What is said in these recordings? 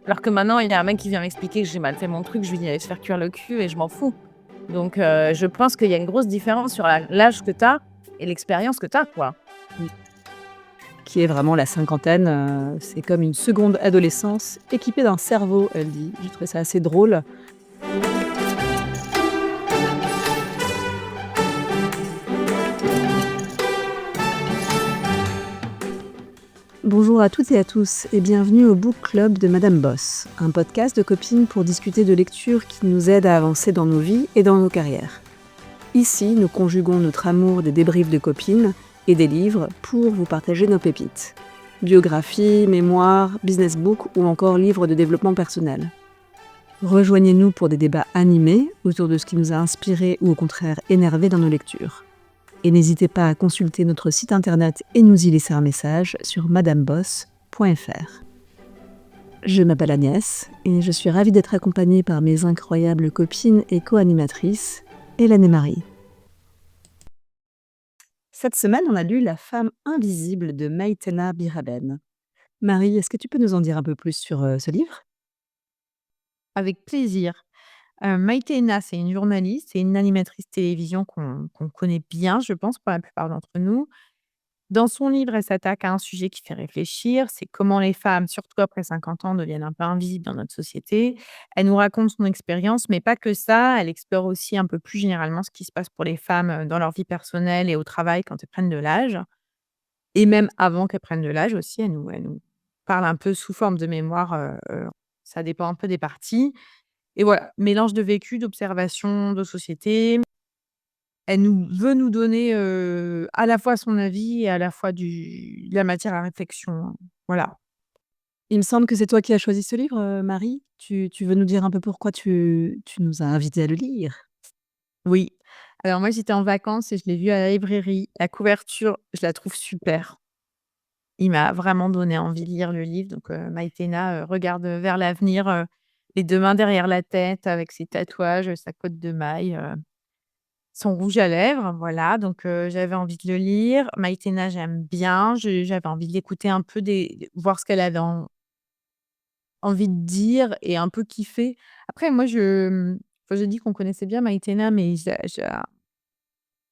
Alors que maintenant, il y a un mec qui vient m'expliquer que j'ai mal fait mon truc, je lui dis: «Allez se faire cuire le cul» et je m'en fous. Donc je pense qu'il y a une grosse différence sur l'âge que tu as et l'expérience que tu as, quoi. Mmh. Qui est vraiment la cinquantaine, c'est comme une seconde adolescence équipée d'un cerveau, elle dit. J'ai trouvé ça assez drôle. Bonjour à toutes et à tous et bienvenue au Book Club de Madame Boss, un podcast de copines pour discuter de lectures qui nous aident à avancer dans nos vies et dans nos carrières. Ici, nous conjuguons notre amour des débriefs de copines et des livres pour vous partager nos pépites. Biographie, mémoire, business book ou encore livres de développement personnel. Rejoignez-nous pour des débats animés autour de ce qui nous a inspirés ou au contraire énervés dans nos lectures. Et n'hésitez pas à consulter notre site internet et nous y laisser un message sur madameboss.fr. Je m'appelle Agnès et je suis ravie d'être accompagnée par mes incroyables copines et co-animatrices, Hélène et Marie. Cette semaine, on a lu La femme invisible de Maïtena Biraben. Marie, est-ce que tu peux nous en dire un peu plus sur ce livre ? Avec plaisir. Maïté Ena, c'est une journaliste et une animatrice télévision qu'on connaît bien, je pense, pour la plupart d'entre nous. Dans son livre, elle s'attaque à un sujet qui fait réfléchir, c'est comment les femmes, surtout après 50 ans, deviennent un peu invisibles dans notre société. Elle nous raconte son expérience, mais pas que ça. Elle explore aussi un peu plus généralement ce qui se passe pour les femmes dans leur vie personnelle et au travail quand elles prennent de l'âge. Et même avant qu'elles prennent de l'âge aussi, elle nous parle un peu sous forme de mémoire. Ça dépend un peu des parties. Et voilà, mélange de vécu, d'observation, de société. Elle veut nous donner, à la fois son avis et à la fois de la matière à réflexion, hein. Voilà. Il me semble que c'est toi qui as choisi ce livre, Marie. Tu veux nous dire un peu pourquoi tu nous as invités à le lire ? Oui. Alors moi, j'étais en vacances et je l'ai vu à la librairie. La couverture, je la trouve super. Il m'a vraiment donné envie de lire le livre. Donc Maïtena, regarde vers l'avenir, les 2 mains derrière la tête avec ses tatouages, sa cotte de maille, son rouge à lèvres, voilà. Donc j'avais envie de le lire. Maïtena, j'aime bien. J'avais envie de l'écouter un peu, voir ce qu'elle avait envie de dire et un peu kiffer. Après moi, enfin, j'ai dit qu'on connaissait bien Maïtena, mais j'ai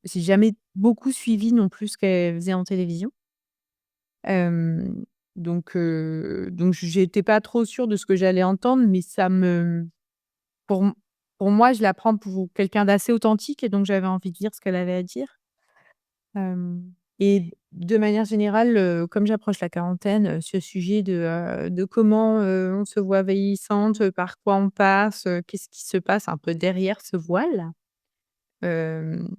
jamais beaucoup suivi non plus ce qu'elle faisait en télévision. Hem, donc j'étais pas trop sûre de ce que j'allais entendre, mais pour m pour moi, je la prends pour quelqu'un d'assez authentique et donc j'avais envie de lire ce qu'elle avait à dire. Et de manière générale, comme j'approche la quarantaine, ce sujet de comment, on se voit vieillissante, par quoi on passe, qu'est-ce qui se passe un peu derrière ce voile, hem,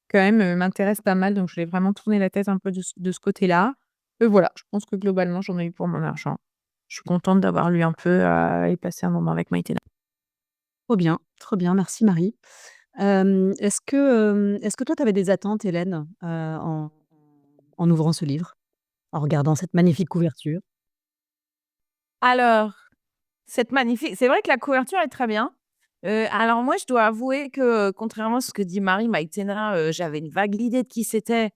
quand même, m'intéresse pas mal, donc je voulais vraiment tourner la tête un peu de ce côté-là. Et voilà, je pense que globalement, j'en ai eu pour mon argent. Je suis contente d'avoir lu un peu, et passé un moment avec Maïtena. Trop bien, merci Marie. Est-ce que toi tu avais des attentes, Hélène, en ouvrant ce livre? En regardant cette magnifique couverture? Alors, cette magnifique c'est vrai que la couverture est très bien. Alors moi, je dois avouer que, contrairement à ce que dit Marie, Maïtena, j'avais une vague idée de qui c'était,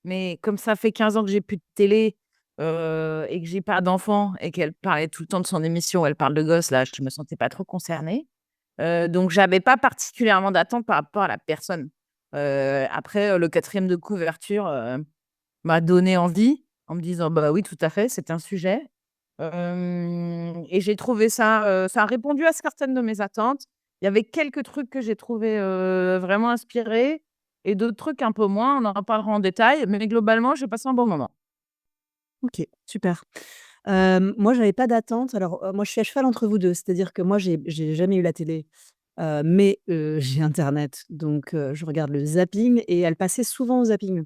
mais comme ça fait 15 ans que j'ai plus de télé, et que j'ai pas d'enfant et qu'elle parlait tout le temps de son émission où elle parle de gosses, là, je me sentais pas trop concernée. Donc j'avais pas particulièrement d'attente par rapport à la personne. Après, le 4e de couverture, m'a donné envie en me disant: «Bah oui, tout à fait, c'est un sujet». Et j'ai trouvé ça, ça a répondu à certaines de mes attentes. Il y avait quelques trucs que j'ai trouvé vraiment inspirés et d'autres trucs un peu moins, on en reparlera en détail, mais globalement, j'ai passé un bon moment. OK, super. Moi j'avais pas d'attente. Alors, moi je suis à cheval entre vous 2. C'est-à-dire que moi j'ai jamais eu la télé, mais j'ai internet, donc je regarde le zapping et elle passait souvent au zapping.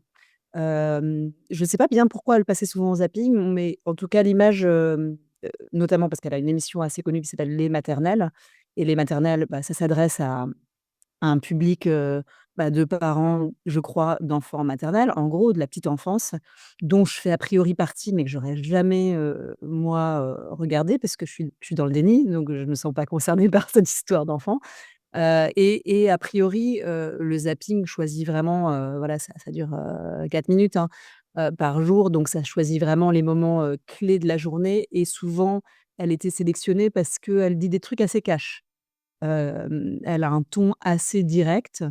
Je sais pas bien pourquoi elle passait souvent au zapping, mais en tout cas l'image, notamment parce qu'elle a une émission assez connue qui s'appelle Les Maternelles et Les Maternelles, bah, ça s'adresse à un public, bah, de parents, je crois, d'enfants en maternelle, en gros de la petite enfance, dont je fais a priori partie, mais que j'aurais jamais, moi, regardé parce que je suis dans le déni, donc je me sens pas concernée par cette histoire d'enfant. Et a priori, le zapping choisit vraiment, voilà, ça dure, 4 minutes, hein, par jour, donc ça choisit vraiment les moments, clés de la journée et souvent, elle était sélectionnée parce qu'elle dit des trucs assez cash. Elle a un ton assez direct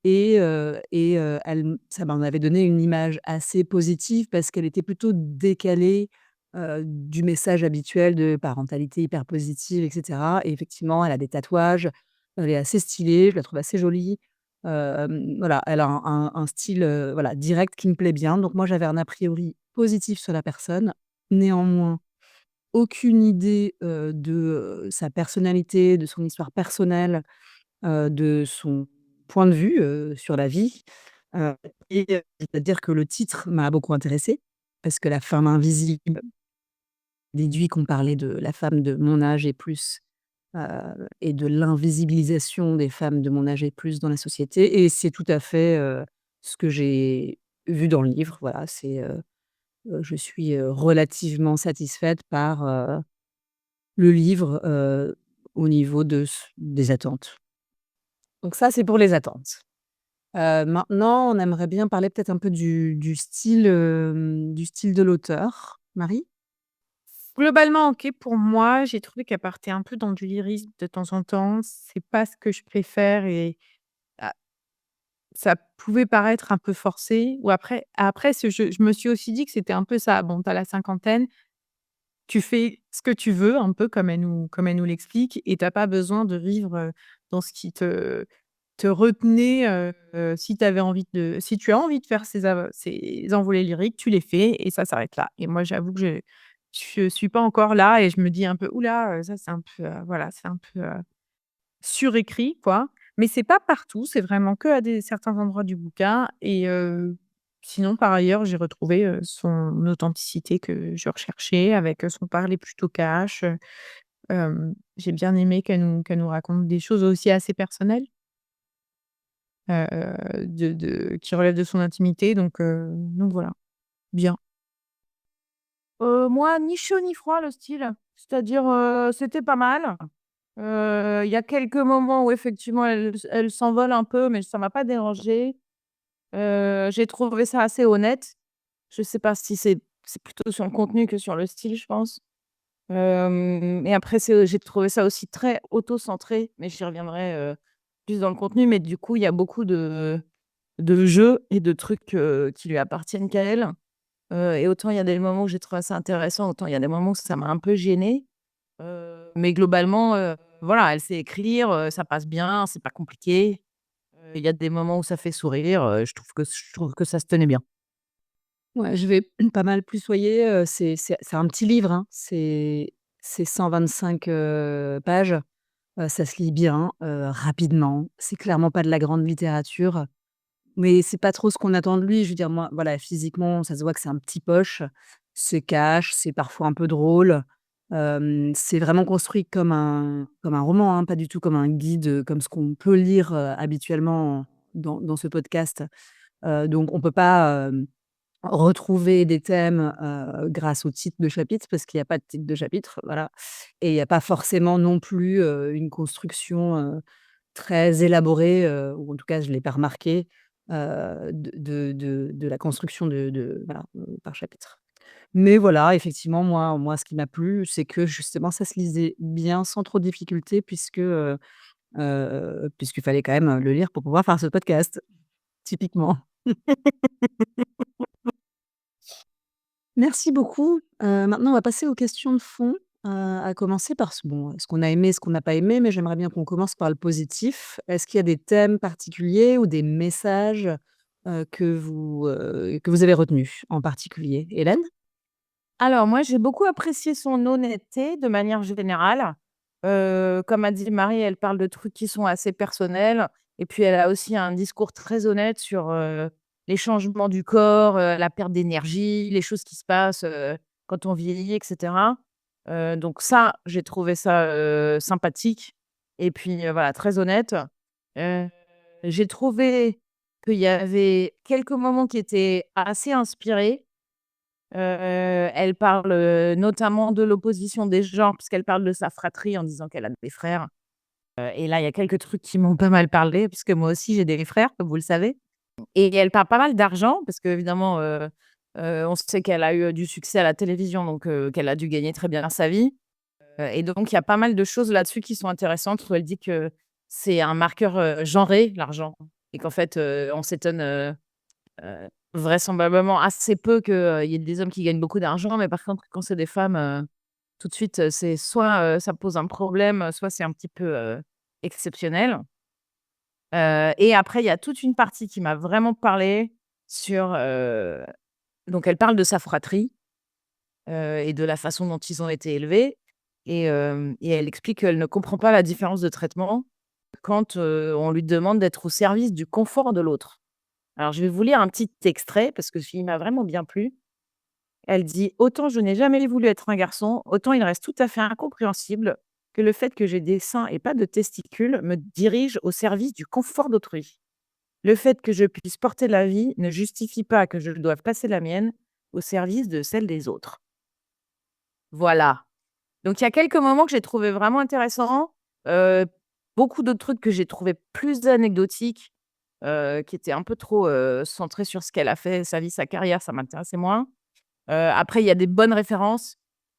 ça m'en avait donné une image assez positive parce qu'elle était plutôt décalée, du message habituel de parentalité hyper positive et cetera et effectivement, elle a des tatouages, elle est assez stylée, je la trouve assez jolie. Voilà, elle a un style, voilà, direct qui me plaît bien. Donc moi, j'avais un a priori positif sur la personne. Néanmoins, aucune idée, de, sa personnalité, de son histoire personnelle, de son point de vue, sur la vie, heu c'est-à-dire que le titre m'a beaucoup intéressée parce que La femme invisible déduit qu'on parlait de la femme de mon âge et plus, et de l'invisibilisation des femmes de mon âge et plus dans la société et c'est tout à fait, ce que j'ai vu dans le livre. Voilà, je suis, relativement satisfaite par, le livre, au niveau des attentes. Donc ça, c'est pour les attentes. Maintenant, on aimerait bien parler peut-être un peu du style de l'auteur. Marie? Globalement, OK pour moi. J'ai trouvé qu'elle partait un peu dans du lyrisme de temps en temps. C'est pas ce que je préfère et ah, ça pouvait paraître un peu forcé ou après ce je me suis aussi dit que c'était un peu ça. Bon, tu as la cinquantaine, tu fais ce que tu veux, un peu comme elle nous l'explique et tu as pas besoin de vivre, dans ce qui te retenait, si tu as envie de faire ces envolées lyriques, tu les fais et ça s'arrête là et moi, j'avoue que je suis pas encore là et je me dis un peu: «Ouh là, ça c'est un peu, voilà, c'est un peu, surécrit, quoi». Mais c'est pas partout, c'est vraiment que à certains endroits du bouquin et sinon, par ailleurs, j'ai retrouvé, son authenticité que je recherchais avec, son parler plutôt cash, j'ai bien aimé qu'elle nous raconte des choses aussi assez personnelles. De qui relève de son intimité donc voilà, bien. Moi, ni chaud ni froid le style. C'est-à-dire, c'était pas mal. Il y a quelques moments où effectivement elle s'envole un peu, mais ça m'a pas dérangée. J'ai trouvé ça assez honnête. Je sais pas si c'est plutôt sur le contenu que sur le style, je pense. Et après j'ai trouvé ça aussi très auto-centré, mais j'y reviendrai, plus dans le contenu. Mais du coup, il y a beaucoup de jeux et de trucs, qui lui appartiennent qu'à elle. Et autant il y a des moments où j'ai trouvé ça intéressant, autant il y a des moments où ça m'a un peu gênée. Mais globalement, voilà, elle sait écrire, ça passe bien, c'est pas compliqué. Il y a des moments où ça fait sourire, je trouve que ça se tenait bien. Ouais, je vais pas mal plus soyer, c'est un petit livre, hein, c'est 125, pages, ça se lit bien, rapidement. C'est clairement pas de la grande littérature, mais c'est pas trop ce qu'on attend de lui. Je veux dire, moi, voilà, physiquement, ça se voit que c'est un petit poche, c'est cash, c'est parfois un peu drôle. C'est vraiment construit comme un roman, hein, pas du tout comme un guide, comme ce qu'on peut lire, habituellement dans ce podcast. Donc on peut pas, retrouver des thèmes, grâce au titre de chapitre, parce qu'il y a pas de titre de chapitre, voilà et il y a pas forcément non plus, une construction, très élaborée, ou en tout cas je ne l'ai pas remarqué, de la construction de voilà, par chapitre. Mais voilà, effectivement, moi, ce qui m'a plu, c'est que justement ça se lisait bien sans trop de difficulté puisqu'il fallait quand même, le lire pour pouvoir faire ce podcast, typiquement. Merci beaucoup. Maintenant, on va passer aux questions de fond, à commencer par ce qu'on a aimé, ce qu'on n'a pas aimé, mais j'aimerais bien qu'on commence par le positif. Est-ce qu'il y a des thèmes particuliers ou des messages, que vous avez retenus en particulier? Hélène? Alors moi, j'ai beaucoup apprécié son honnêteté de manière générale. Comme a dit Marie, elle parle de trucs qui sont assez personnels et puis elle a aussi un discours très honnête sur, les changements du corps, la perte d'énergie, les choses qui se passent, quand on vieillit et cetera. Donc ça, j'ai trouvé ça, sympathique et puis, voilà, très honnête. Heu, j'ai trouvé qu'il y avait quelques moments qui étaient assez inspirés. Elle parle, notamment de l'opposition des genres, puisqu'elle parle de sa fratrie en disant qu'elle a des frères Et là, il y a quelques trucs qui m'ont pas mal parlé puisque moi aussi j'ai des frères, comme vous le savez. Et elle parle pas mal d'argent parce qu'évidemment, on sait qu'elle a eu du succès à la télévision, donc qu'elle a dû gagner très bien sa vie. Et donc il y a pas mal de choses là-dessus qui sont intéressantes où elle dit que c'est un marqueur, genré, l'argent et qu'en fait, on s'étonne, vraisemblablement assez peu qu'il y ait des hommes qui gagnent beaucoup d'argent, mais par contre quand c'est des femmes, tout de suite, c'est soit, ça pose un problème, soit c'est un petit peu, exceptionnel. Et après il y a toute une partie qui m'a vraiment parlé sur, donc elle parle de sa fratrie, et de la façon dont ils ont été élevés et elle explique qu'elle ne comprend pas la différence de traitement quand, on lui demande d'être au service du confort de l'autre. Alors je vais vous lire un petit extrait parce que il m'a vraiment bien plu. Elle dit: «Autant je n'ai jamais voulu être un garçon, autant il reste tout à fait incompréhensible que le fait que j'ai des seins et pas de testicules me dirige au service du confort d'autrui. Le fait que je puisse porter la vie ne justifie pas que je doive passer la mienne au service de celle des autres». Voilà. Donc il y a quelques moments que j'ai trouvé vraiment intéressants, heu, beaucoup d'autres trucs que j'ai trouvé plus anecdotiques, qui étaient un peu trop, centrés sur ce qu'elle a fait, sa vie, sa carrière, ça m'intéressait moins. Après il y a des bonnes références,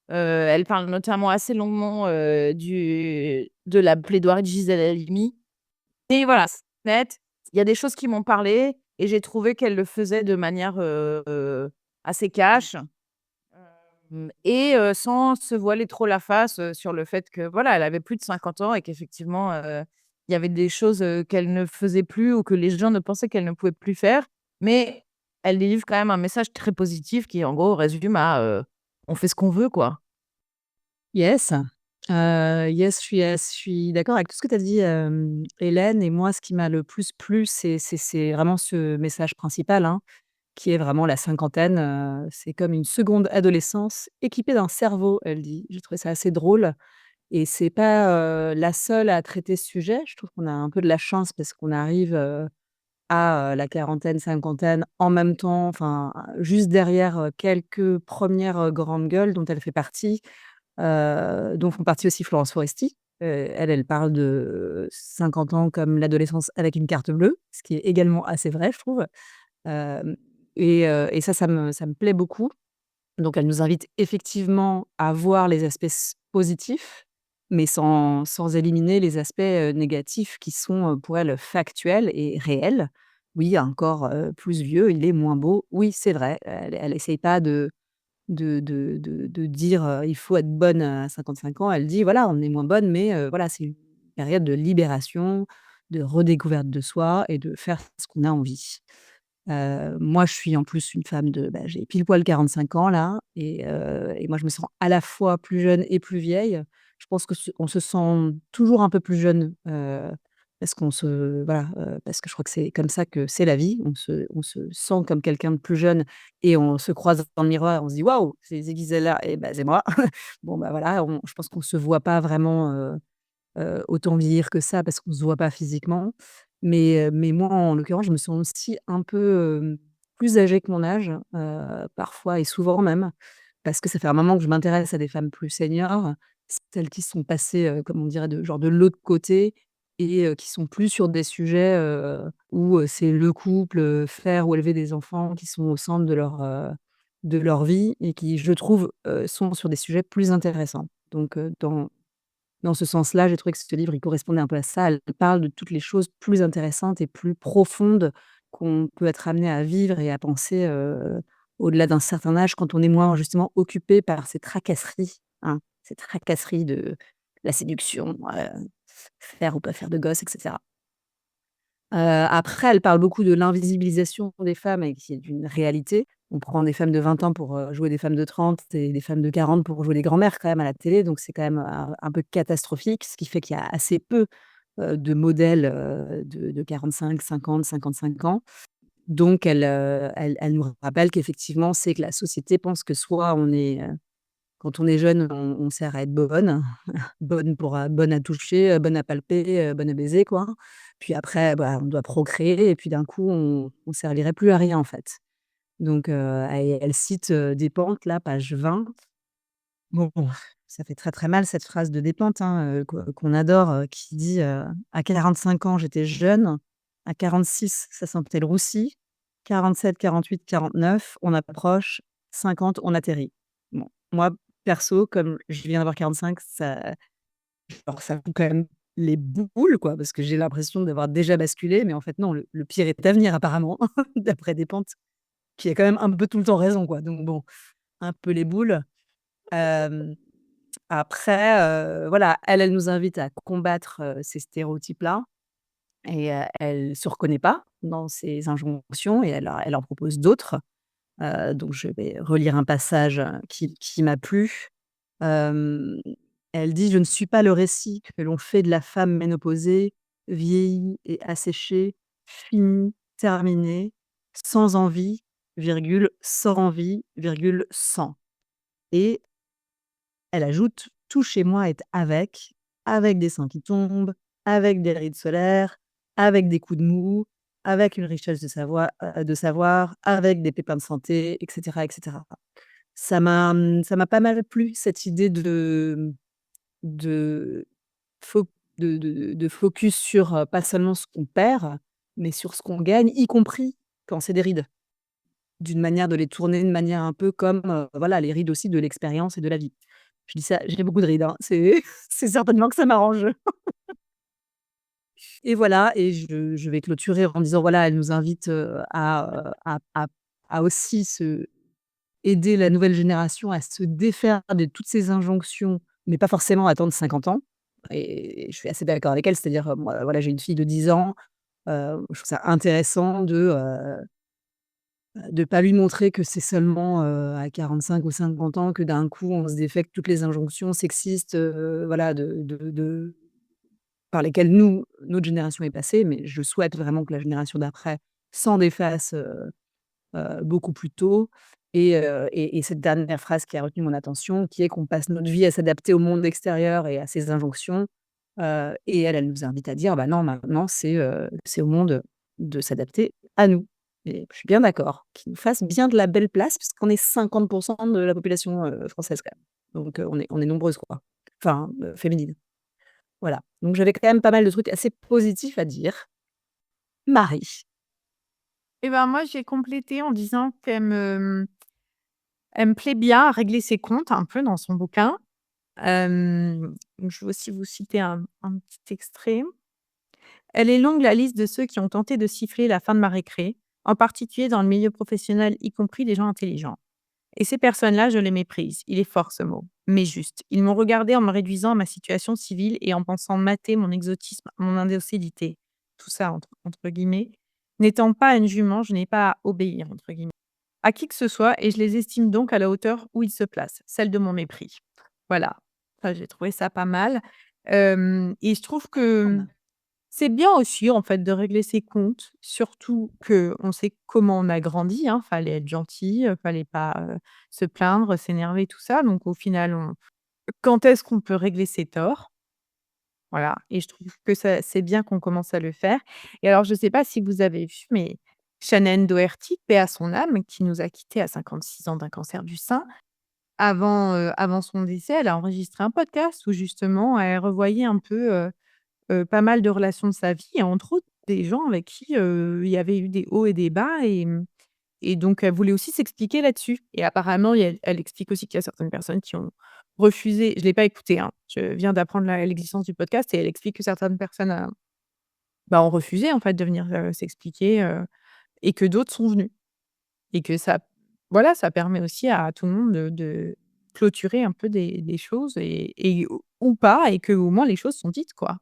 elle parle notamment assez longuement, du de la plaidoirie de Gisèle Halimi et voilà, c'est net, il y a des choses qui m'ont parlé et j'ai trouvé qu'elle le faisait de manière, assez cash. Et sans se voiler trop la face, sur le fait que, voilà, elle avait plus de 50 ans et qu'effectivement, il y avait des choses, qu'elle ne faisait plus ou que les gens ne pensaient qu'elle ne pouvait plus faire. Mais elle délivre quand même un message très positif qui, en gros, résume à, on fait ce qu'on veut, quoi. Yes, yes, je suis d'accord avec tout ce que tu as dit, Hélène, et moi, ce qui m'a le plus plu, c'est vraiment ce message principal, hein, qui est vraiment la cinquantaine, c'est comme une seconde adolescence équipée d'un cerveau, elle dit. J'ai trouvé ça assez drôle et c'est pas, la seule à traiter ce sujet. Je trouve qu'on a un peu de la chance parce qu'on arrive, à, la quarantaine, cinquantaine en même temps, enfin, juste derrière, quelques premières, grandes gueules dont elle fait partie, dont font partie aussi Florence Foresti. Elle parle de 50 ans comme l'adolescence avec une carte bleue, ce qui est également assez vrai, je trouve. Hem et ça me plaît beaucoup. Donc elle nous invite effectivement à voir les aspects positifs, mais sans éliminer les aspects, négatifs qui sont, pour elle, factuels et réels. Oui, un corps, plus vieux, il est moins beau. Oui, c'est vrai, elle essaye pas de dire, «Il faut être bonne à 55 ans». Elle dit: «Voilà, on est moins bonne, mais voilà, c'est une période de libération, de redécouverte de soi et de faire ce qu'on a envie». Moi, je suis en plus une femme de j'ai pile poil 45 ans là et moi je me sens à la fois plus jeune et plus vieille. Je pense que on se sent toujours un peu plus jeune, parce qu'on se voilà, parce que je crois que c'est comme ça que c'est la vie. On se sent comme quelqu'un de plus jeune et on se croise dans le miroir, on se dit: «Waouh, c'est Gisela» et c'est moi. Bon, voilà, je pense qu'on se voit pas vraiment, autant vieillir que ça parce qu'on se voit pas physiquement. Mais moi, en l'occurrence, je me sens aussi un peu, plus âgée que mon âge, parfois et souvent même, parce que ça fait un moment que je m'intéresse à des femmes plus seniors, celles qui sont passées, comme on dirait de l'autre côté et qui sont plus sur des sujets, où, c'est le couple, faire ou élever des enfants qui sont au centre de leur vie et qui, je trouve, sont sur des sujets plus intéressants. Donc, dans ce sens-là, j'ai trouvé que ce livre, il correspondait un peu à ça. Elle parle de toutes les choses plus intéressantes et plus profondes qu'on peut être amené à vivre et à penser, au-delà d'un certain âge, quand on est moins justement occupé par ces tracasseries, hein, ces tracasseries de la séduction, faire ou pas faire de gosses et cetera. Après, elle parle beaucoup de l'invisibilisation des femmes et qui est une réalité. On prend des femmes de 20 ans pour, jouer des femmes de 30 et des femmes de 40 pour jouer des grands-mères quand même à la télé, donc c'est quand même un peu catastrophique. Ce qui fait qu'il y a assez peu, de modèles, de 45, 50, 55 ans. Donc elle nous rappelle qu'effectivement, c'est que la société pense que soit on est, quand on est jeune, on sert à être bonne, bonne à toucher, bonne à palper, bonne à baiser, quoi. Puis après, on doit procréer et puis d'un coup, on servirait plus à rien, en fait. Donc elle cite, des pentes là, page 20. Bon, ça fait très, très mal cette phrase de Despentes, hein, qu'on adore, qui dit, «À 45 ans, j'étais jeune. À 46, ça sentait le roussi. 47, 48, 49, on approche. 50, on atterrit». Bon, moi, perso, comme je viens d'avoir 45, ça alors ça fout quand même les boules, quoi, parce que j'ai l'impression d'avoir déjà basculé, mais en fait non, le pire est à venir apparemment, d'après Despentes, qui a quand même un peu tout le temps raison, quoi, donc bon, un peu les boules. Hem, Après, voilà, elle nous invite à combattre, ces stéréotypes-là et elle se reconnaît pas dans ces injonctions et elle en propose d'autres. Donc je vais relire un passage, qui m'a plu. Hem, Elle dit: «Je ne suis pas le récit que l'on fait de la femme ménopausée, vieillie et asséchée, finie, terminée, sans envie, virgule, sans envie, virgule, sans». Et elle ajoute: «Tout chez moi est avec des seins qui tombent, avec des rides solaires, avec des coups de mou, avec une richesse de savoir, avec des pépins de santé» et cetera et cetera. Ça m'a pas mal plu cette idée de fo de focus sur, pas seulement ce qu'on perd, mais sur ce qu'on gagne, y compris quand c'est des rides. D'une manière de les tourner de manière un peu comme, voilà, les rides aussi de l'expérience et de la vie. Je dis ça, j'ai beaucoup de rides, hein, c'est c'est certainement que ça m'arrange. Et voilà, et je vais clôturer en disant, voilà, elle nous invite, à aussi se aider la nouvelle génération à se défaire de toutes ces injonctions, mais pas forcément attendre 50 ans, et je suis assez d'accord avec elle. C'est-à-dire, moi, voilà, j'ai une fille de 10 ans, je trouve ça intéressant de pas lui montrer que c'est seulement, à 45 ou 50 ans que d'un coup on se défait de toutes les injonctions sexistes, voilà, de par lesquelles nous, notre génération est passée, mais je souhaite vraiment que la génération d'après s'en défasse, beaucoup plus tôt. Et cette dernière phrase qui a retenu mon attention, qui est qu'on passe notre vie à s'adapter au monde extérieur et à ses injonctions, et elle nous invite à dire: «Bah non, maintenant c'est au monde de s'adapter à nous». Et je suis bien d'accord, qu'il nous fasse bien de la belle place puisqu'on est 50 de la population, française quand même. Donc on est nombreuses, quoi, enfin, féminines. Voilà, donc j'avais quand même pas mal de trucs assez positifs à dire. Marie. Et ben, moi, j'ai complété en disant elle me plaît bien à régler ses comptes un peu dans son bouquin. Je vais aussi vous citer un petit extrait. Elle est longue la liste de ceux qui ont tenté de siffler la fin de ma récré, en particulier dans le milieu professionnel, y compris des gens intelligents. Et ces personnes-là, je les méprise. Il est fort ce mot, mais juste. Ils m'ont regardé en me réduisant à ma situation civile et en pensant mater mon exotisme, mon indocilité. Tout ça entre guillemets. N'étant pas une jument, je n'ai pas à obéir entre guillemets à qui que ce soit et je les estime donc à la hauteur où ils se placent, celle de mon mépris. Voilà. Ça, j'ai trouvé ça pas mal. Et je trouve que c'est bien aussi, en fait, de régler ses comptes, surtout qu'on sait comment on a grandi, hein. Fallait être gentil, fallait pas, se plaindre, s'énerver, tout ça. Donc au final, on quand est-ce qu'on peut régler ses torts? Voilà, et je trouve que ça c'est bien qu'on commence à le faire. Et alors je ne sais pas si vous avez vu, mais Shannon Doherty, paix à son âme, qui nous a quittés à 56 ans d'un cancer du sein, avant son décès, elle a enregistré un podcast où justement elle revoyait un peu, pas mal de relations de sa vie et entre autres des gens avec qui, il y avait eu des hauts et des bas. Et donc elle voulait aussi s'expliquer là-dessus et apparemment elle explique aussi qu'il y a certaines personnes qui ont refusé, je l'ai pas écouté, hein, je viens d'apprendre l'existence du podcast et elle explique que certaines personnes, bah, ont refusé en fait de venir, s'expliquer, et que d'autres sont venus et que ça voilà, ça permet aussi à tout le monde de clôturer un peu des choses et ou pas et qu'au moins les choses sont dites, quoi.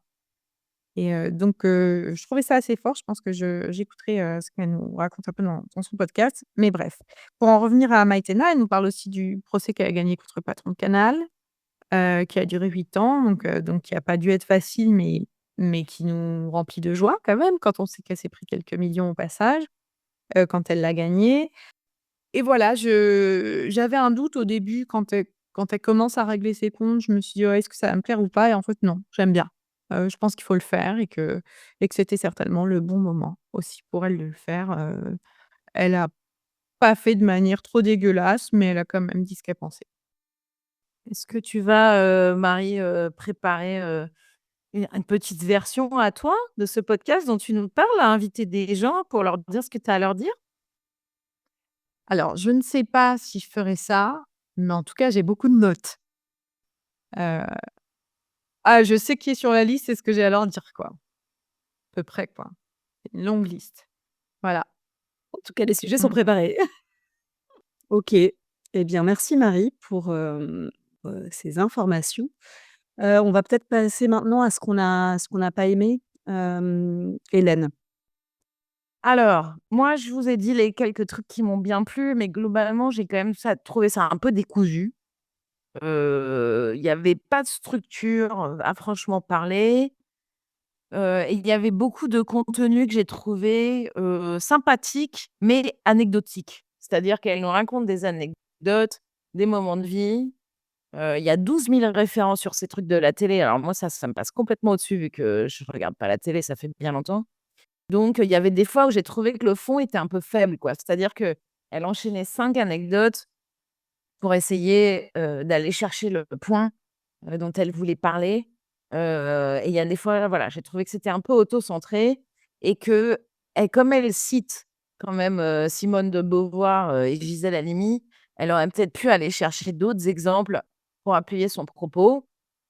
Et donc je trouvais ça assez fort. Je pense que j'écouterai, ce qu'elle nous raconte un peu dans son podcast. Mais bref, pour en revenir à Maïtena, elle nous parle aussi du procès qu'elle a gagné contre le patron de Canal, qui a duré 8 ans, donc qui a pas dû être facile, mais qui nous remplit de joie quand même, quand on sait qu'elle s'est pris quelques millions au passage, quand elle l'a gagné. Et voilà, j'avais un doute au début quand elle commence à régler ses comptes, je me suis dit: «Oh, est-ce que ça va me plaire ou pas?» Et en fait non, j'aime bien. Je pense qu'il faut le faire et que c'était certainement le bon moment aussi pour elle de le faire. Elle a pas fait de manière trop dégueulasse, mais elle a quand même dit ce qu'elle pensait. Est-ce que tu vas, Marie, préparer, une petite version à toi de ce podcast dont tu nous parles, à inviter des gens pour leur dire ce que tu as à leur dire? Alors, je ne sais pas si je ferai ça, mais en tout cas, j'ai beaucoup de notes. Heu, je sais qui est sur la liste et ce que j'ai à leur dire, quoi, à peu près, quoi. C'est une longue liste. Voilà. En tout cas, les sujets sont Mmh. préparés. OK. Eh bien, merci Marie pour, ces informations. On va peut-être passer maintenant à ce qu'on n'a pas aimé. Hélène? Alors, moi, je vous ai dit les quelques trucs qui m'ont bien plu, mais globalement, j'ai quand même trouvé ça un peu décousu. Il y avait pas de structure, à franchement parler. Et il y avait beaucoup de contenu que j'ai trouvé, sympathique, mais anecdotique. C'est-à-dire qu'elle nous raconte des anecdotes, des moments de vie. Il y a 12 000 références sur ces trucs de la télé. Alors moi, ça me passe complètement au-dessus vu que je regarde pas la télé, ça fait bien longtemps. Donc, il y avait des fois où j'ai trouvé que le fond était un peu faible, quoi. C'est-à-dire qu'elle enchaînait 5 anecdotes pour essayer, d'aller chercher le point, dont elle voulait parler. Et il y a des fois, voilà, j'ai trouvé que c'était un peu auto-centré et comme elle cite quand même, Simone de Beauvoir, et Gisèle Halimi, elle aurait peut-être pu aller chercher d'autres exemples pour appuyer son propos.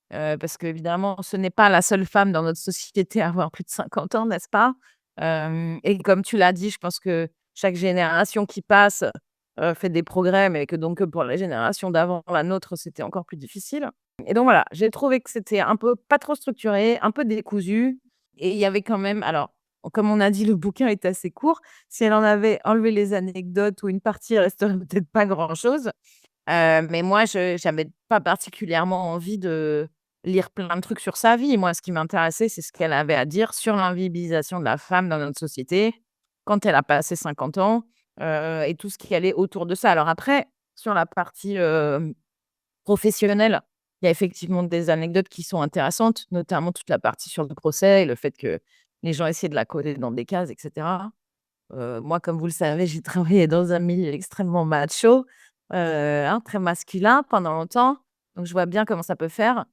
Parce qu'évidemment, ce n'est pas la seule femme dans notre société à avoir plus de 50 ans, n'est-ce pas? Et comme tu l'as dit, je pense que chaque génération qui passe, fait des progrès, mais que donc pour la génération d'avant, la nôtre, c'était encore plus difficile. Et donc voilà, j'ai trouvé que c'était un peu pas trop structuré, un peu décousu et il y avait quand même alors, comme on a dit, le bouquin est assez court. Si elle en avait enlevé les anecdotes ou une partie, il resterait peut-être pas grand-chose. Mais moi, je j'avais pas particulièrement envie de lire plein de trucs sur sa vie. Moi, ce qui m'intéressait, c'est ce qu'elle avait à dire sur l'invisibilisation de la femme dans notre société, quand elle a passé 50 ans, et tout ce qui allait autour de ça. Alors après, sur la partie, professionnelle, il y a effectivement des anecdotes qui sont intéressantes, notamment toute la partie sur le procès et le fait que les gens essaient de la coller dans des cases et cetera. Moi, comme vous le savez, j'ai travaillé dans un milieu extrêmement macho, très masculin pendant longtemps, donc je vois bien comment ça peut faire.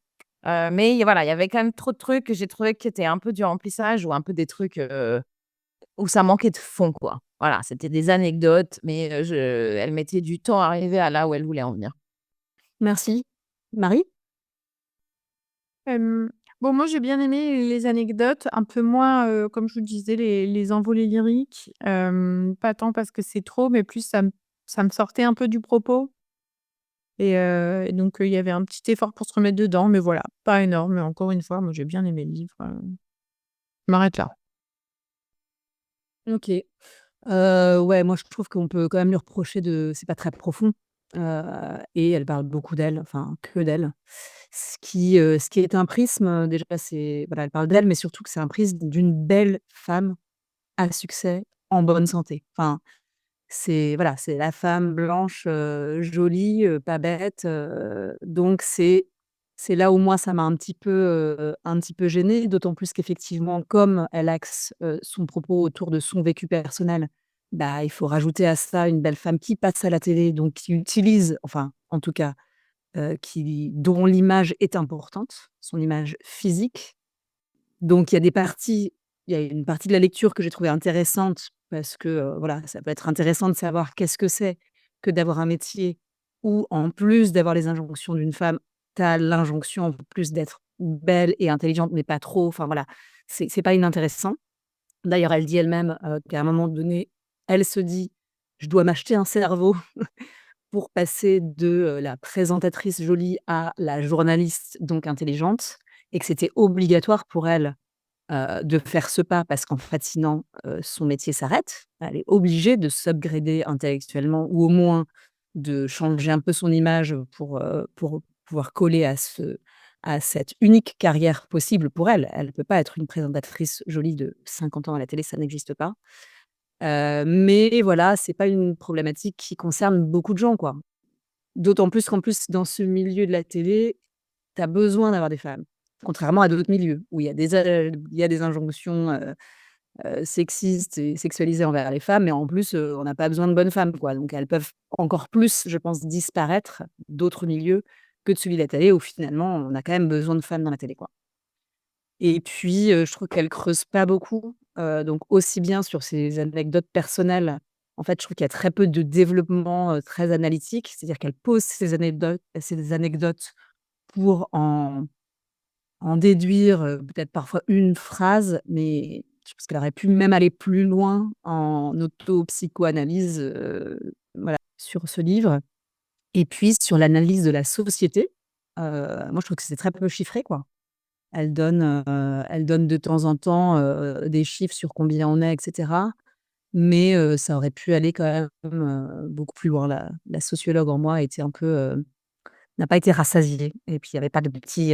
Mais voilà, il y avait quand même trop de trucs que j'ai trouvé qui étaient un peu du remplissage ou un peu des trucs, où ça manquait de fond, quoi. Voilà, c'était des anecdotes, mais elle mettait du temps à arriver à là où elle voulait en venir. Merci. Marie? Hem, bon, moi, j'ai bien aimé les anecdotes, un peu moins, comme je vous le disais, les envolées lyriques. Pas tant parce que c'est trop, mais plus ça me sortait un peu du propos et donc il y avait un petit effort pour se remettre dedans, mais voilà, pas énorme. Mais encore une fois, moi, j'ai bien aimé le livre, je m'arrête là. OK. Ouais, moi je trouve qu'on peut quand même lui reprocher de c'est pas très profond, et elle parle beaucoup d'elle, enfin que d'elle. Ce qui est un prisme, déjà c'est voilà, elle parle d'elle, mais surtout que c'est un prisme d'une belle femme à succès, en bonne santé. Enfin, c'est voilà, c'est la femme blanche, jolie, pas bête, donc c'est là où moi ça m'a un petit peu gênée, d'autant plus qu'effectivement comme elle axe, son propos autour de son vécu personnel, bah, il faut rajouter à ça une belle femme qui passe à la télé, donc qui utilise enfin, en tout cas, qui dont l'image est importante, son image physique. Donc il y a une partie de la lecture que j'ai trouvée intéressante parce que, voilà, ça peut être intéressant de savoir qu'est-ce que c'est que d'avoir un métier où, en plus d'avoir les injonctions d'une femme, tu as l'injonction en plus d'être belle et intelligente, mais pas trop. Enfin voilà, c'est pas inintéressant. D'ailleurs, elle dit elle-même, qu'à un moment donné, elle se dit: «Je dois m'acheter un cerveau pour passer de, la présentatrice jolie à la journaliste donc intelligente» et que c'était obligatoire pour elle de faire ce pas parce qu'en fait sinon, son métier s'arrête. Elle est obligée de s'upgrader intellectuellement ou au moins de changer un peu son image, pour pouvoir coller à cette unique carrière possible pour elle. Elle ne peut pas être une présentatrice jolie de 50 ans à la télé, ça n'existe pas. Mais voilà, c'est pas une problématique qui concerne beaucoup de gens, quoi. D'autant plus qu'en plus dans ce milieu de la télé, tu as besoin d'avoir des femmes. Contrairement à d'autres milieux où il y a des injonctions, sexistes et sexualisées envers les femmes, mais en plus, on n'a pas besoin de bonnes femmes, quoi. Donc elles peuvent encore plus, je pense, disparaître d'autres milieux que de celui de la télé où finalement, on a quand même besoin de femmes dans la télé, quoi. Et puis, je trouve qu'elle creuse pas beaucoup, donc aussi bien sur ses anecdotes personnelles, en fait, je trouve qu'il y a très peu de développement, très analytique. C'est-à-dire qu'elle pose ses anecdotes pour en déduire, peut-être parfois une phrase, mais je pense qu'elle aurait pu même aller plus loin en auto-psychoanalyse, voilà, sur ce livre. Et puis sur l'analyse de la société, moi je trouve que c'est très peu chiffré, quoi. Elle donne de temps en temps, des chiffres sur combien on est et cetera, mais ça aurait pu aller quand même, beaucoup plus loin. La sociologue en moi a été un peu, n'a pas été rassasiée et puis il y avait pas de petits,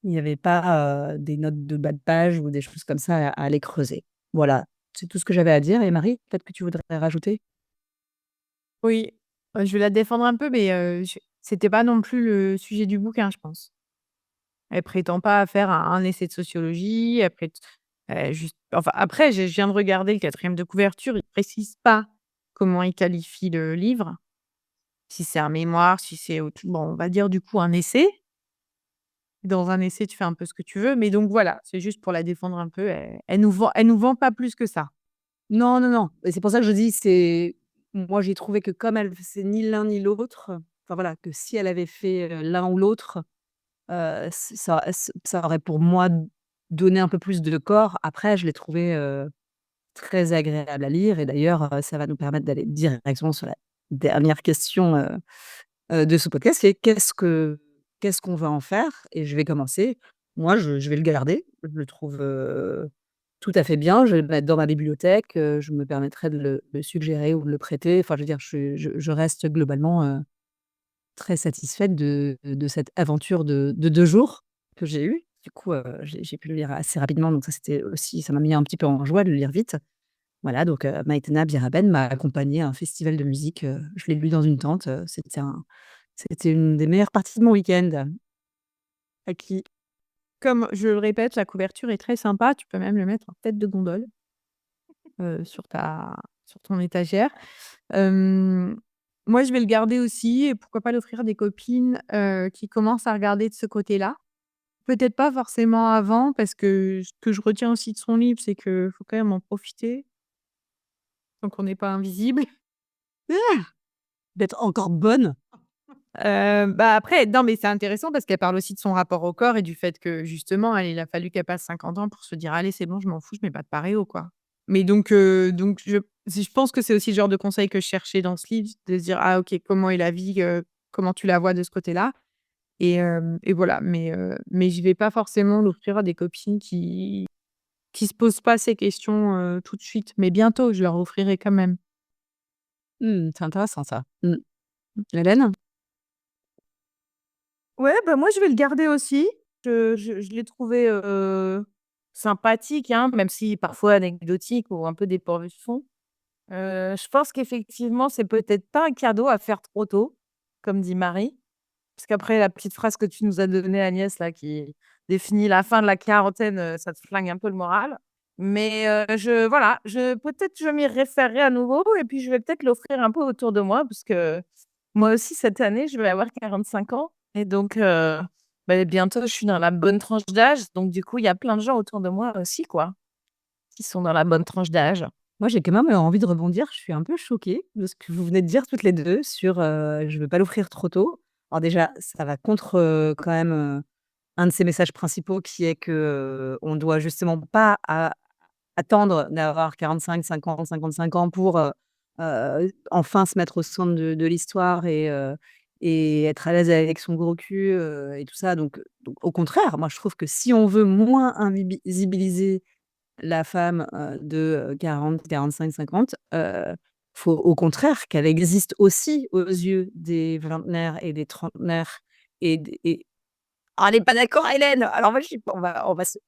il n'y avait pas, des notes de bas de page ou des choses comme ça à aller creuser. Voilà, c'est tout ce que j'avais à dire et Marie, peut-être que tu voudrais rajouter? Oui, je vais la défendre un peu, mais je c'était pas non plus le sujet du bouquin, je pense. Elle prétend pas faire un essai de sociologie, juste enfin, après, je viens de regarder le 4e de couverture, il précise pas comment il qualifie le livre, si c'est un mémoire, si c'est autre bon, on va dire, du coup, un essai. Dans un essai, tu fais un peu ce que tu veux, mais donc voilà, c'est juste pour la défendre un peu. Elle nous vend pas plus que ça. Non, non, non, et c'est pour ça que je dis, c'est moi j'ai trouvé que comme elle c'est ni l'un ni l'autre, enfin voilà, que si elle avait fait, l'un ou l'autre, ça aurait pour moi donné un peu plus de corps. Après je l'ai trouvé, très agréable à lire et d'ailleurs, ça va nous permettre d'aller directement sur la dernière question, de ce podcast, c'est qu'est-ce qu'on va en faire? Et je vais commencer. Moi, je vais le garder. Je le trouve, tout à fait bien. Je vais le mettre dans ma bibliothèque, je me permettrai de le suggérer ou de le prêter. Enfin, je veux dire, je reste globalement, très satisfaite de cette aventure de 2 jours que j'ai eue. Du coup, j'ai pu le lire assez rapidement, donc ça, c'était aussi ça m'a mis un petit peu en joie de le lire vite. Voilà, donc Maïtena Biraben m'a accompagnée à un festival de musique, je l'ai lu dans une tente, c'était une des meilleures parties de mon week-end. À qui Comme je le répète, la couverture est très sympa, tu peux même le mettre en tête de gondole, sur ton étagère. Hem, Moi, je vais le garder aussi et pourquoi pas l'offrir à des copines, qui commencent à regarder de ce côté-là. Peut-être pas forcément avant parce que ce que je retiens aussi de son livre, c'est qu'il faut quand même en profiter, tant qu'on n'est pas invisible. d'être encore bonne. Bah, après non, mais c'est intéressant parce qu'elle parle aussi de son rapport au corps et du fait que justement, elle il a fallu qu'elle passe 50 ans pour se dire: «Allez, c'est bon, je m'en fous, je mets pas de paréo, quoi». Mais donc je pense que c'est aussi le genre de conseil que je cherchais dans ce livre, de se dire: «Ah OK, comment est la vie, comment tu la vois de ce côté-là?» Et voilà, mais je vais pas forcément l'offrir à des copines qui se posent pas ces questions, tout de suite, mais bientôt, je leur offrirai quand même. C'est intéressant ça. Hélène? Ouais, bah, moi, je vais le garder aussi. Je l'ai trouvé, sympathique, hein, même si parfois anecdotique ou un peu dépourvu de fond. Je pense qu'effectivement, c'est peut-être pas un cadeau à faire trop tôt, comme dit Marie. Parce qu'après la petite phrase que tu nous as donnée Agnès là, qui définit la fin de la quarantaine, ça te flingue un peu le moral. Mais, je peut-être je m'y référerai à nouveau et puis je vais peut-être l'offrir un peu autour de moi parce que moi aussi cette année, je vais avoir 45 ans et donc, bientôt je suis dans la bonne tranche d'âge. Donc du coup, il y a plein de gens autour de moi aussi quoi, qui sont dans la bonne tranche d'âge. Moi, j'ai quand même, envie de rebondir. Je suis un peu choquée de ce que vous venez de dire toutes les 2 sur, je ne veux pas l'offrir trop tôt. Alors déjà, ça va contre, quand même, un de ses messages principaux qui est que, on doit justement pas attendre d'avoir 45-50, 55 ans pour, enfin se mettre au centre de l'histoire et être à l'aise avec son gros cul, et tout ça. Donc au contraire, moi je trouve que si on veut moins invisibiliser la femme, de, 40-45-50, faut au contraire qu'elle existe aussi aux yeux des vingtenaires et des trentenaires et ah, elle est pas d'accord Hélène! Alors moi je suis on va se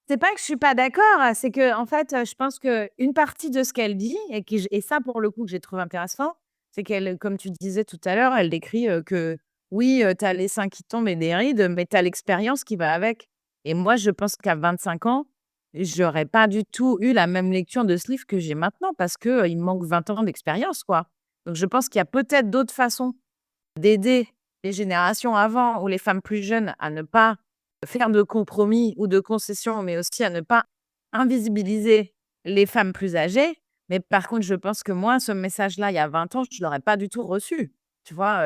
C'est pas que je suis pas d'accord, c'est qu'en fait, je pense qu'une partie de ce qu'elle dit et ça pour le coup que j'ai trouvé intéressant, c'est qu'elle, comme tu disais tout à l'heure, elle décrit, que oui, tu as les seins qui tombent et des rides, mais tu as l'expérience qui va avec et moi je pense qu'à 25 ans, j'aurais pas du tout eu la même lecture de ce livre que j'ai maintenant parce que, il me manque 20 ans d'expérience, quoi. Donc je pense qu'il y a peut-être d'autres façons d'aider les générations avant ou les femmes plus jeunes à ne pas faire de compromis ou de concessions, mais aussi à ne pas invisibiliser les femmes plus âgées. Mais par contre, je pense que moi, ce message-là, il y a 20 ans, je ne l'aurais pas du tout reçu. Tu vois,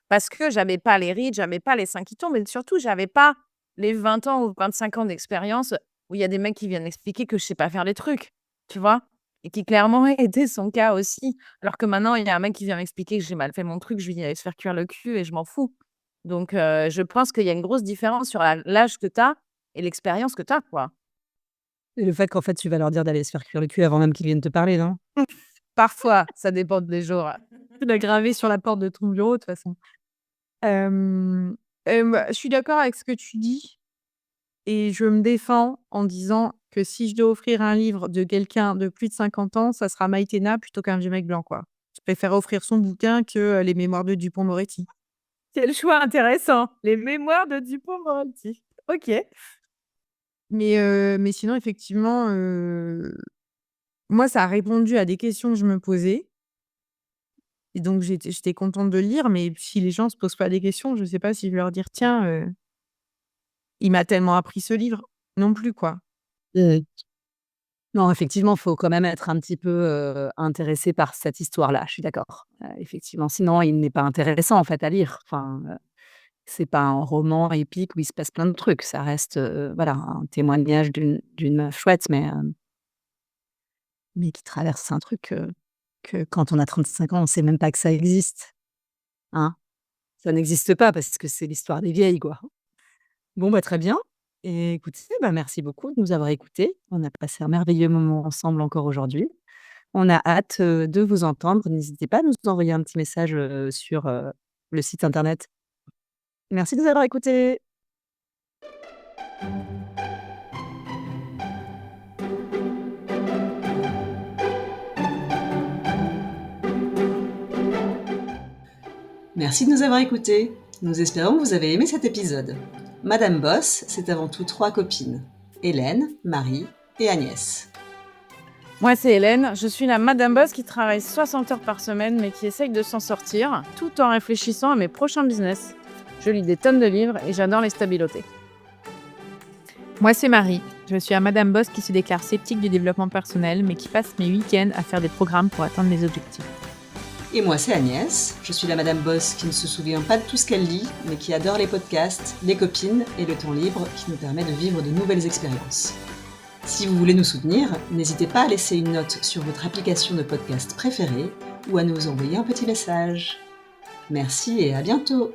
parce que j'avais pas les rides, j'avais pas les seins qui tombent, mais surtout, j'avais pas les 20 ans ou 25 ans d'expérience où il y a des mecs qui viennent expliquer que je sais pas faire les trucs, tu vois? Et qui clairement était son cas aussi. Alors que maintenant, il y a un mec qui vient m'expliquer que j'ai mal fait mon truc, je lui dis: «Allez se faire cuire le cul» et je m'en fous. Donc je pense qu'il y a une grosse différence sur l'âge que tu as et l'expérience que tu as, quoi. Et le fait qu'en fait, tu vas leur dire d'aller se faire cuire le cul avant même qu'ils viennent te parler, non? Parfois, ça dépend des jours. Tu l'as gravé sur la porte de ton bureau, de toute façon. Je suis d'accord avec ce que tu dis et je me défends en disant que si je dois offrir un livre de quelqu'un de plus de 50 ans, ça sera Maïtena plutôt qu'un vieux mec blanc, quoi. Je préfère offrir son bouquin que, les mémoires de Dupond-Moretti. Quel choix intéressant! Les mémoires de Dupond-Moretti. OK. Mais sinon effectivement, moi ça a répondu à des questions que je me posais et donc j'étais contente de le lire, mais si les gens se posent pas des questions, je sais pas si je vais leur dire: «Tiens, il m'a tellement appris ce livre», non plus, quoi. Mmh. Non, effectivement, faut quand même être un petit peu, intéressé par cette histoire-là, je suis d'accord. Effectivement, sinon il n'est pas intéressant, en fait, à lire. Enfin, c'est pas un roman épique où il se passe plein de trucs. Ça reste, voilà, un témoignage d'une meuf chouette, mais qui traverse un truc, que quand on a 35 ans, on sait même pas que ça existe, hein? Ça n'existe pas parce que c'est l'histoire des vieilles, quoi. Bon, bah, très bien et écoutez, bah, merci beaucoup de nous avoir écoutés. On a passé un merveilleux moment ensemble encore aujourd'hui. On a hâte, de vous entendre. N'hésitez pas à nous envoyer un petit message, sur, le site internet. Merci de nous avoir écoutés. Merci de nous avoir écoutés. Nous espérons que vous avez aimé cet épisode. Madame Boss, c'est avant tout 3 copines: Hélène, Marie et Agnès. Moi, c'est Hélène. Je suis la madame boss qui travaille 60 heures par semaine, mais qui essaye de s'en sortir, tout en réfléchissant à mes prochains business. Je lis des tonnes de livres et j'adore les stabiloter. Moi, c'est Marie. Je suis un madame boss qui se déclare sceptique du développement personnel, mais qui passe mes week-ends à faire des programmes pour atteindre mes objectifs. Et moi, c'est Agnès. Je suis la Madame Boss qui ne se souvient pas de tout ce qu'elle lit, mais qui adore les podcasts, les copines et le temps libre qui nous permet de vivre de nouvelles expériences. Si vous voulez nous soutenir, n'hésitez pas à laisser une note sur votre application de podcast préférée ou à nous envoyer un petit message. Merci et à bientôt!